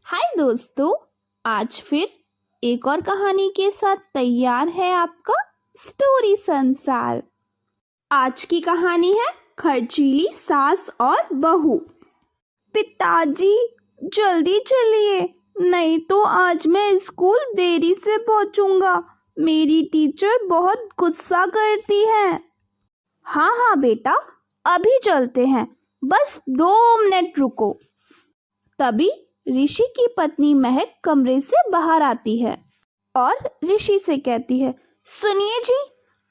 हाय दोस्तों, आज फिर एक और कहानी के साथ तैयार है आपका स्टोरी संसार। आज की कहानी है खर्चीली सास और बहू। पिताजी जल्दी चलिए, नहीं तो आज मैं स्कूल देरी से पहुंचूंगा। मेरी टीचर बहुत गुस्सा करती है। हाँ हाँ बेटा, अभी चलते हैं, बस 2 मिनट रुको। तभी ऋषि की पत्नी महक कमरे से बाहर आती है और ऋषि से कहती है, सुनिए जी,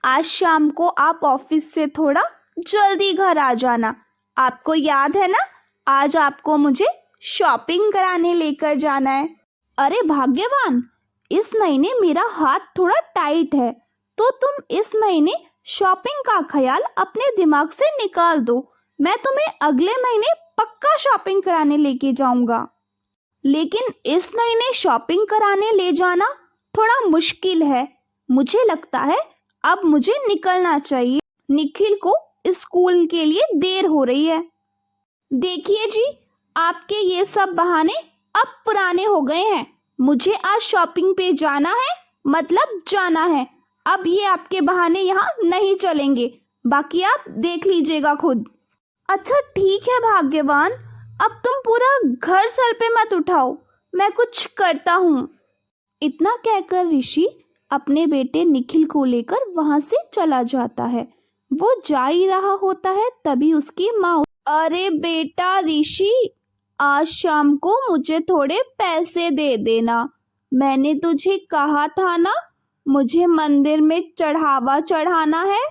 आज शाम को आप ऑफिस से थोड़ा जल्दी घर आ जाना। आपको याद है ना, आज आपको मुझे शॉपिंग कराने लेकर जाना है। अरे भाग्यवान, इस महीने मेरा हाथ थोड़ा टाइट है, तो तुम इस महीने शॉपिंग का ख्याल अपने दिमाग से निकाल दो। मैं तुम्हें अगले महीने पक्का शॉपिंग कराने लेके जाऊंगा। लेकिन इस महीने शॉपिंग कराने ले जाना थोड़ा मुश्किल है। मुझे लगता है अब मुझे निकलना चाहिए। निखिल को स्कूल के लिए देर हो रही है। देखिए जी, आपके ये सब बहाने अब पुराने हो गए हैं। मुझे आज शॉपिंग पे जाना है, मतलब जाना है। अब ये आपके बहाने यहाँ नहीं चलेंगे, बाकी आप देख लीजिएगा खुद। अच्छा ठीक है भाग्यवान, अब तुम पूरा घर सर पे मत उठाओ, मैं कुछ करता हूँ। इतना कहकर ऋषि अपने बेटे निखिल को लेकर वहां से चला जाता है। वो जा ही रहा होता है तभी उसकी माँ, अरे बेटा ऋषि, आज शाम को मुझे थोड़े पैसे दे देना। मैंने तुझे कहा था ना, मुझे मंदिर में चढ़ावा चढ़ाना है।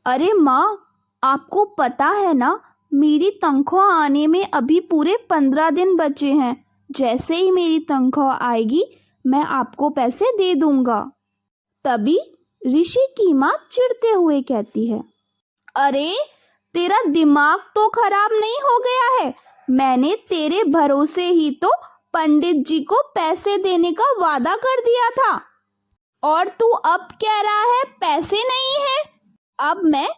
अरे माँ, आपको पता है ना, मेरी तनख्वाह आने में अभी पूरे 15 दिन बचे हैं। जैसे ही मेरी तनख्वाह आएगी मैं आपको पैसे दे दूंगा। तभी ऋषि की माँ चिढ़ते हुए कहती है, अरे तेरा दिमाग तो खराब नहीं हो गया है? मैंने तेरे भरोसे ही तो पंडित जी को पैसे देने का वादा कर दिया था, और तू अब कह रहा है पैसे नहीं है। अब मैं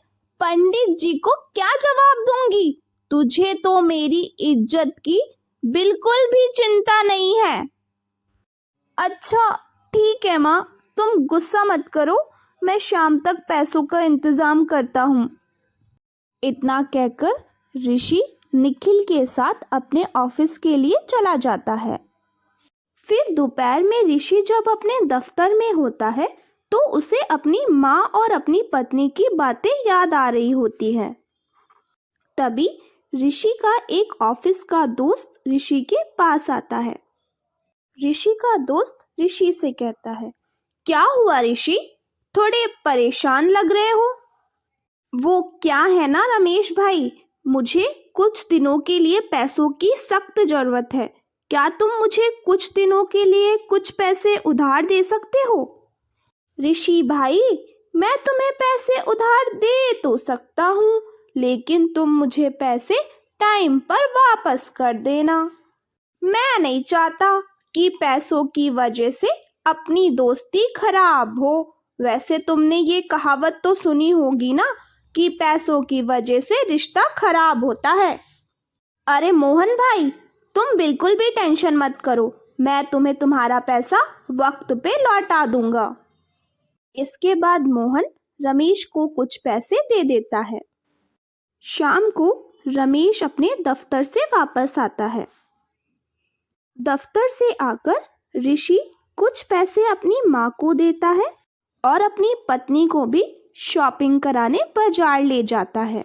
पंडित जी को क्या जवाब दूंगी? तुझे तो मेरी इज्जत की बिल्कुल भी चिंता नहीं है। अच्छा ठीक है माँ, तुम गुस्सा मत करो, मैं शाम तक पैसों का इंतजाम करता हूँ। इतना कहकर ऋषि निखिल के साथ अपने ऑफिस के लिए चला जाता है। फिर दोपहर में ऋषि जब अपने दफ्तर में होता है तो उसे अपनी माँ और अपनी पत्नी की बातें याद आ रही होती है। तभी ऋषि का एक ऑफिस का दोस्त ऋषि के पास आता है। ऋषि का दोस्त ऋषि से कहता है, क्या हुआ ऋषि, थोड़े परेशान लग रहे हो? वो क्या है ना रमेश भाई, मुझे कुछ दिनों के लिए पैसों की सख्त जरूरत है। क्या तुम मुझे कुछ दिनों के लिए कुछ पैसे उधार दे सकते हो? ऋषि भाई, मैं तुम्हें पैसे उधार दे तो सकता हूँ, लेकिन तुम मुझे पैसे टाइम पर वापस कर देना। मैं नहीं चाहता कि पैसों की वजह से अपनी दोस्ती खराब हो। वैसे तुमने ये कहावत तो सुनी होगी ना कि पैसों की वजह से रिश्ता खराब होता है। अरे मोहन भाई, तुम बिल्कुल भी टेंशन मत करो, मैं तुम्हें तुम्हारा पैसा वक्त पे लौटा दूंगा। इसके बाद मोहन रमेश को कुछ पैसे दे देता है। शाम को रमेश अपने दफ्तर से वापस आता है। दफ्तर से आकर ऋषि कुछ पैसे अपनी माँ को देता है और अपनी पत्नी को भी शॉपिंग कराने बाजार ले जाता है।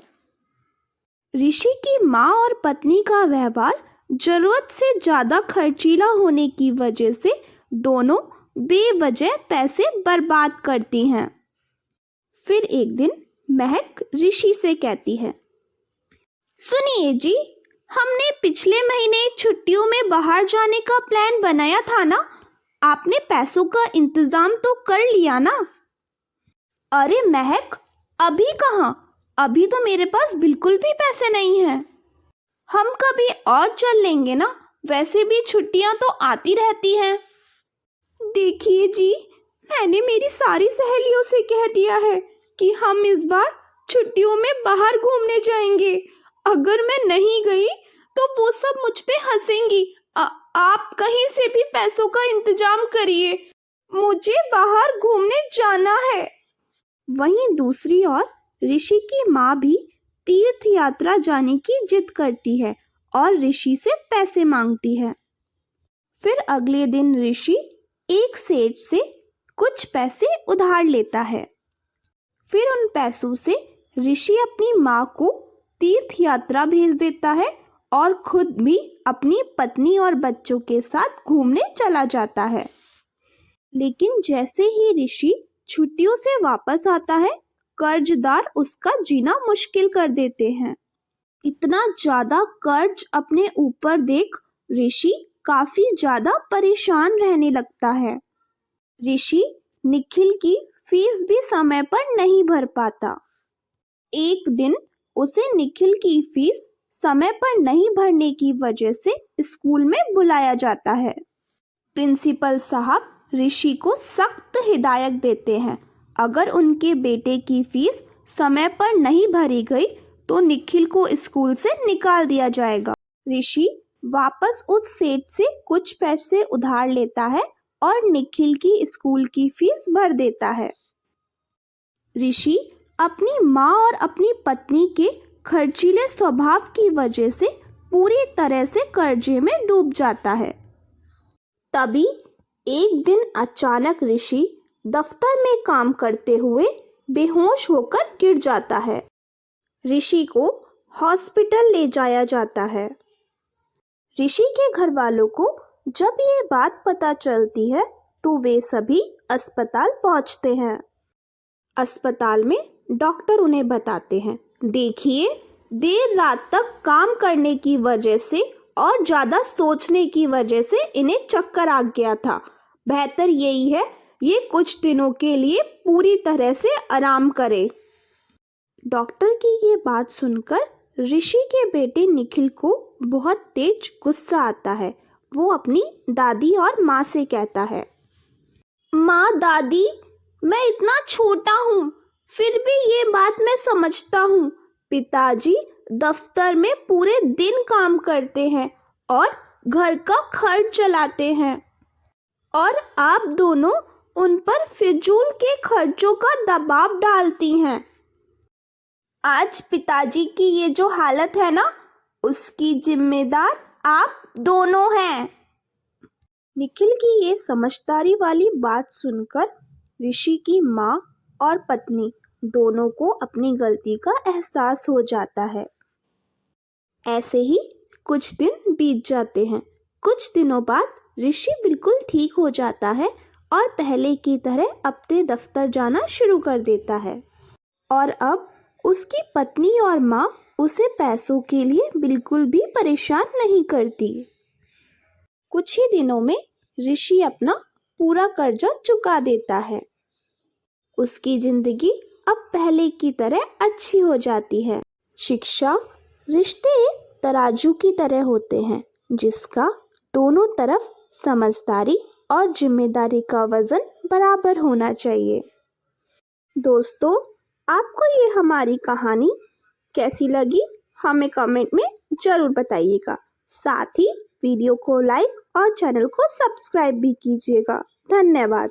ऋषि की माँ और पत्नी का व्यवहार जरूरत से ज्यादा खर्चीला होने की वजह से दोनों बेवजह पैसे बर्बाद करती हैं। फिर एक दिन महक ऋषि से कहती है, सुनिए जी, हमने पिछले महीने छुट्टियों में बाहर जाने का प्लान बनाया था ना, आपने पैसों का इंतजाम तो कर लिया ना? अरे महक, अभी कहाँ, अभी तो मेरे पास बिल्कुल भी पैसे नहीं हैं। हम कभी और चल लेंगे ना, वैसे भी छुट्टियां तो आती रहती हैं। देखिए जी, मैंने मेरी सारी सहेलियों से कह दिया है कि हम इस बार छुट्टियों में बाहर घूमने जाएंगे। अगर मैं नहीं गई तो वो सब मुझ पे हंसेंगी। आप कहीं से भी पैसों का इंतजाम करिए, मुझे बाहर घूमने जाना है। वहीं दूसरी ओर ऋषि की माँ भी तीर्थ यात्रा जाने की जिद करती है और ऋषि से पैसे मांगती है। फिर अगले दिन ऋषि एक सेठ से कुछ पैसे उधार लेता है। फिर उन पैसों से ऋषि अपनी माँ को तीर्थ यात्रा भेज देता है और खुद भी अपनी पत्नी और बच्चों के साथ घूमने चला जाता है। लेकिन जैसे ही ऋषि छुट्टियों से वापस आता है, कर्जदार उसका जीना मुश्किल कर देते हैं। इतना ज्यादा कर्ज अपने ऊपर देख ऋषि काफी ज्यादा परेशान रहने लगता है। ऋषि निखिल की फीस भी समय पर नहीं भर पाता। एक दिन उसे निखिल की फीस समय पर नहीं भरने की वजह से स्कूल में बुलाया जाता है। प्रिंसिपल साहब ऋषि को सख्त हिदायत देते हैं, अगर उनके बेटे की फीस समय पर नहीं भरी गई तो निखिल को स्कूल से निकाल दिया जाएगा। ऋषि वापस उस सेठ से कुछ पैसे उधार लेता है और निखिल की स्कूल की फीस भर देता है। ऋषि अपनी माँ और अपनी पत्नी के खर्चीले स्वभाव की वजह से पूरी तरह से कर्जे में डूब जाता है। तभी एक दिन अचानक ऋषि दफ्तर में काम करते हुए बेहोश होकर गिर जाता है। ऋषि को हॉस्पिटल ले जाया जाता है। ऋषि के घर वालों को जब ये बात पता चलती है तो वे सभी अस्पताल पहुंचते हैं। अस्पताल में डॉक्टर उन्हें बताते हैं, देखिए, देर रात तक काम करने की वजह से और ज़्यादा सोचने की वजह से इन्हें चक्कर आ गया था। बेहतर यही है ये कुछ दिनों के लिए पूरी तरह से आराम करे। डॉक्टर की ये बात सुनकर ऋषि के बेटे निखिल को बहुत तेज गुस्सा आता है। वो अपनी दादी और माँ से कहता है, माँ, दादी, मैं इतना छोटा हूँ, फिर भी ये बात मैं समझता हूँ। पिताजी दफ्तर में पूरे दिन काम करते हैं और घर का खर्च चलाते हैं और आप दोनों उन पर फिजूल के खर्चों का दबाव डालती हैं। आज पिताजी की ये जो हालत है ना, उसकी जिम्मेदार आप दोनों हैं। निखिल की ये समझदारी वाली बात सुनकर ऋषि की माँ और पत्नी दोनों को अपनी गलती का एहसास हो जाता है। ऐसे ही कुछ दिन बीत जाते हैं। कुछ दिनों बाद ऋषि बिल्कुल ठीक हो जाता है और पहले की तरह अपने दफ्तर जाना शुरू कर देता है और अब उसकी पत्नी और माँ उसे पैसों के लिए बिल्कुल भी परेशान नहीं करती। कुछ ही दिनों में ऋषि अपना पूरा कर्जा चुका देता है। उसकी जिंदगी अब पहले की तरह अच्छी हो जाती है। शिक्षा, रिश्ते एक तराजू की तरह होते हैं जिसका दोनों तरफ समझदारी और जिम्मेदारी का वजन बराबर होना चाहिए। दोस्तों, आपको ये हमारी कहानी कैसी लगी हमें कमेंट में ज़रूर बताइएगा। साथ ही वीडियो को लाइक और चैनल को सब्सक्राइब भी कीजिएगा। धन्यवाद।